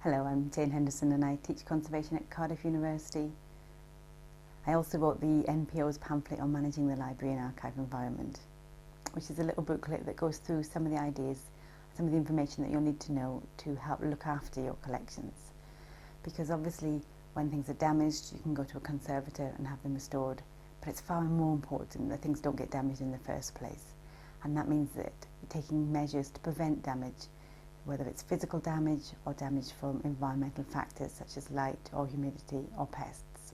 Hello, I'm Jane Henderson and I teach conservation at Cardiff University. I also wrote the NPO's pamphlet on managing the library and archive environment, which is a little booklet that goes through some of the ideas, some of the information that you'll need to know to help look after your collections. Because obviously when things are damaged, you can go to a conservator and have them restored, but it's far more important that things don't get damaged in the first place. And that means that you're taking measures to prevent damage, whether it's physical damage or damage from environmental factors such as light or humidity or pests.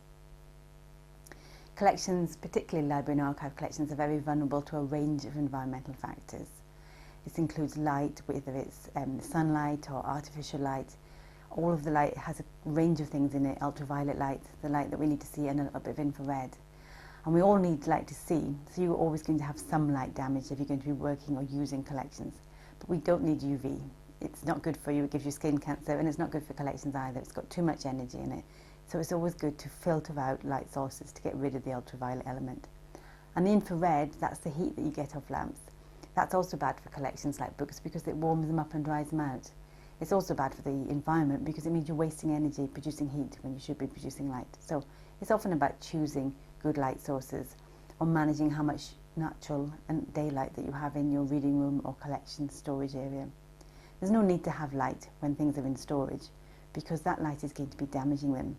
Collections, particularly library and archive collections, are very vulnerable to a range of environmental factors. This includes light, whether it's sunlight or artificial light. All of the light has a range of things in it: ultraviolet light, the light that we need to see, and a little bit of infrared. And we all need light to see, so you're always going to have some light damage if you're going to be working or using collections. But we don't need UV. It's not good for you, it gives you skin cancer, and it's not good for collections either. It's got too much energy in it. So it's always good to filter out light sources to get rid of the ultraviolet element. And the infrared, that's the heat that you get off lamps. That's also bad for collections like books because it warms them up and dries them out. It's also bad for the environment because it means you're wasting energy producing heat when you should be producing light. So it's often about choosing good light sources or managing how much natural and daylight that you have in your reading room or collection storage area. There's no need to have light when things are in storage because that light is going to be damaging them,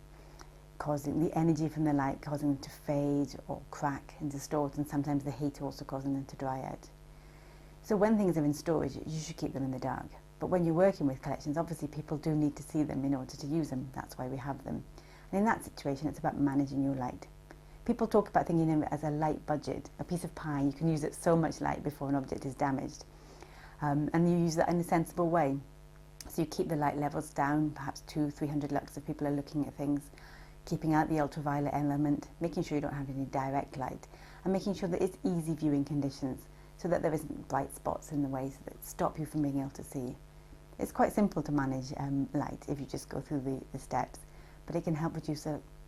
causing the energy from the light causing them to fade or crack and distort, and sometimes the heat also causing them to dry out. So when things are in storage, you should keep them in the dark. But when you're working with collections, obviously people do need to see them in order to use them. That's why we have them. And in that situation, it's about managing your light. People talk about thinking of it as a light budget, a piece of pie. You can use it so much light before an object is damaged. And you use that in a sensible way. So you keep the light levels down, perhaps 200-300 lux if people are looking at things, keeping out the ultraviolet element, making sure you don't have any direct light, and making sure that it's easy viewing conditions so that there isn't bright spots in the ways that stop you from being able to see. It's quite simple to manage light if you just go through the steps, but it can help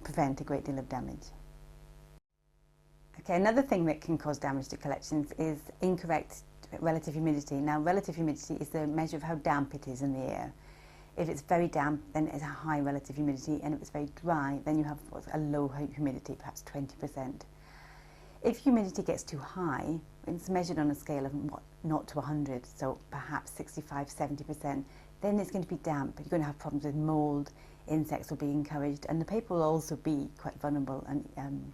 prevent a great deal of damage. Okay, another thing that can cause damage to collections is incorrect relative humidity. Now, relative humidity is the measure of how damp it is in the air. If it's very damp, then it's a high relative humidity, and if it's very dry, then you have a low humidity, perhaps 20%. If humidity gets too high, it's measured on a scale of 0 to 100, so perhaps 65–70%, then it's going to be damp. You're going to have problems with mould, insects will be encouraged, and the paper will also be quite vulnerable and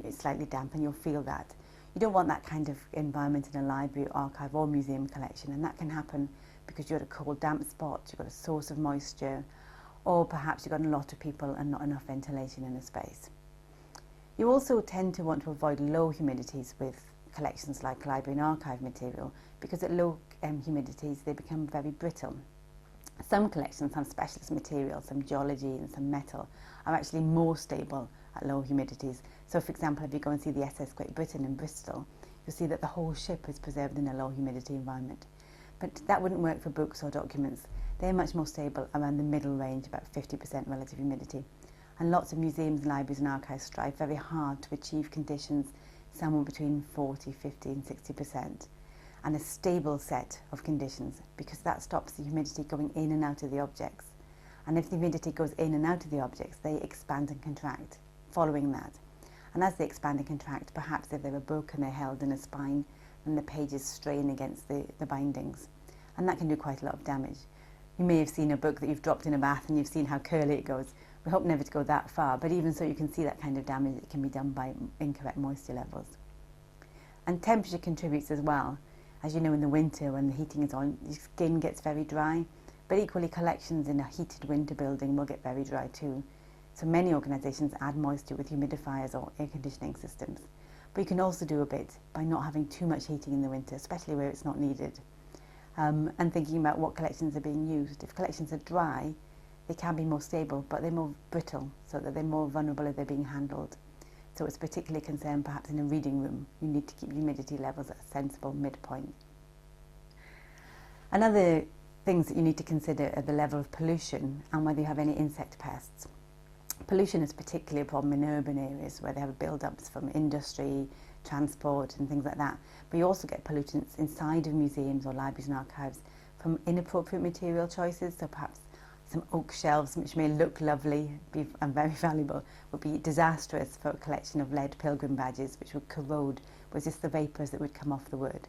it's slightly damp, and you'll feel that. You don't want that kind of environment in a library, archive or museum collection, and that can happen because you're at a cold, damp spot, you've got a source of moisture, or perhaps you've got a lot of people and not enough ventilation in a space. You also tend to want to avoid low humidities with collections like library and archive material because at low humidities they become very brittle. Some collections, some specialist materials, some geology and some metal are actually more stable at low humidities. So for example, if you go and see the SS Great Britain in Bristol, you'll see that the whole ship is preserved in a low humidity environment. But that wouldn't work for books or documents. They're much more stable around the middle range, about 50% relative humidity. And lots of museums, libraries and archives strive very hard to achieve conditions somewhere between 40, 50 and 60%. And a stable set of conditions, because that stops the humidity going in and out of the objects. And if the humidity goes in and out of the objects, they expand and contract following that. And as they expand and contract, perhaps if they're a book and they're held in a spine, then the pages strain against the bindings. And that can do quite a lot of damage. You may have seen a book that you've dropped in a bath and you've seen how curly it goes. We hope never to go that far, but even so you can see that kind of damage that can be done by incorrect moisture levels. And temperature contributes as well. As you know, in the winter when the heating is on, your skin gets very dry, but equally collections in a heated winter building will get very dry too. So many organisations add moisture with humidifiers or air conditioning systems. But you can also do a bit by not having too much heating in the winter, especially where it's not needed. And thinking about what collections are being used. If collections are dry, they can be more stable, but they're more brittle, so that they're more vulnerable if they're being handled. So it's particularly a concern perhaps in a reading room. You need to keep humidity levels at a sensible midpoint. Another things that you need to consider are the level of pollution and whether you have any insect pests. Pollution is particularly a problem in urban areas where they have build-ups from industry, transport and things like that. But you also get pollutants inside of museums or libraries and archives from inappropriate material choices, so perhaps some oak shelves, which may look lovely and very valuable, would be disastrous for a collection of lead pilgrim badges, which would corrode with just the vapours that would come off the wood.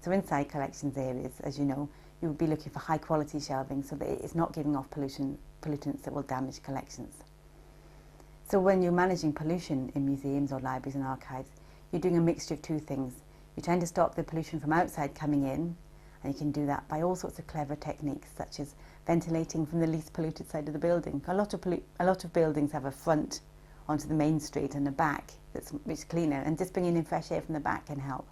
So inside collections areas, as you know, you would be looking for high quality shelving so that it's not giving off pollutants that will damage collections. So when you're managing pollution in museums or libraries and archives, you're doing a mixture of two things. You're trying to stop the pollution from outside coming in, and you can do that by all sorts of clever techniques, such as ventilating from the least polluted side of the building. A lot of buildings have a front onto the main street and a back which is cleaner, and just bringing in fresh air from the back can help.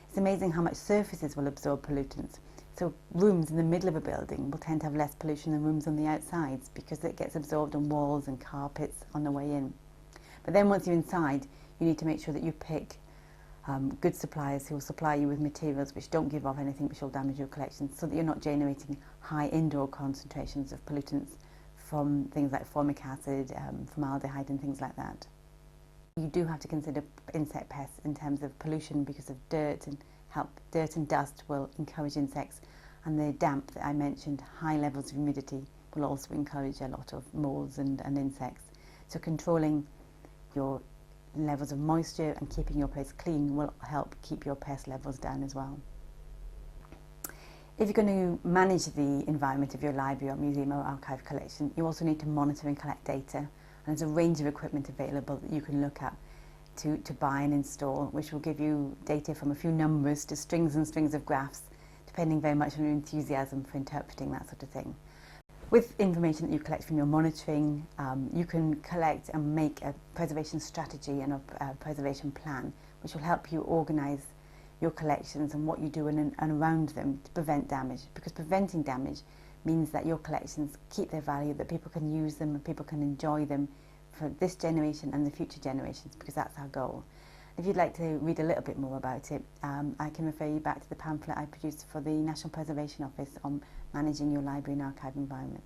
It's amazing how much surfaces will absorb pollutants. So rooms in the middle of a building will tend to have less pollution than rooms on the outsides because it gets absorbed on walls and carpets on the way in. But then once you're inside, you need to make sure that you pick good suppliers who will supply you with materials which don't give off anything which will damage your collection, so that you're not generating high indoor concentrations of pollutants from things like formic acid, formaldehyde and things like that. You do have to consider insect pests in terms of pollution because of dirt and dust will encourage insects, and the damp that I mentioned, high levels of humidity, will also encourage a lot of moths and insects. So controlling your levels of moisture and keeping your place clean will help keep your pest levels down as well. If you're going to manage the environment of your library or museum or archive collection, you also need to monitor and collect data, and there's a range of equipment available that you can look at to buy and install, which will give you data from a few numbers to strings and strings of graphs, depending very much on your enthusiasm for interpreting that sort of thing. With information that you collect from your monitoring, you can collect and make a preservation strategy and a preservation plan, which will help you organise your collections and what you do in and around them to prevent damage. Because preventing damage means that your collections keep their value, that people can use them and people can enjoy them for this generation and the future generations, because that's our goal. If you'd like to read a little bit more about it, I can refer you back to the pamphlet I produced for the National Preservation Office on managing your library and archive environment.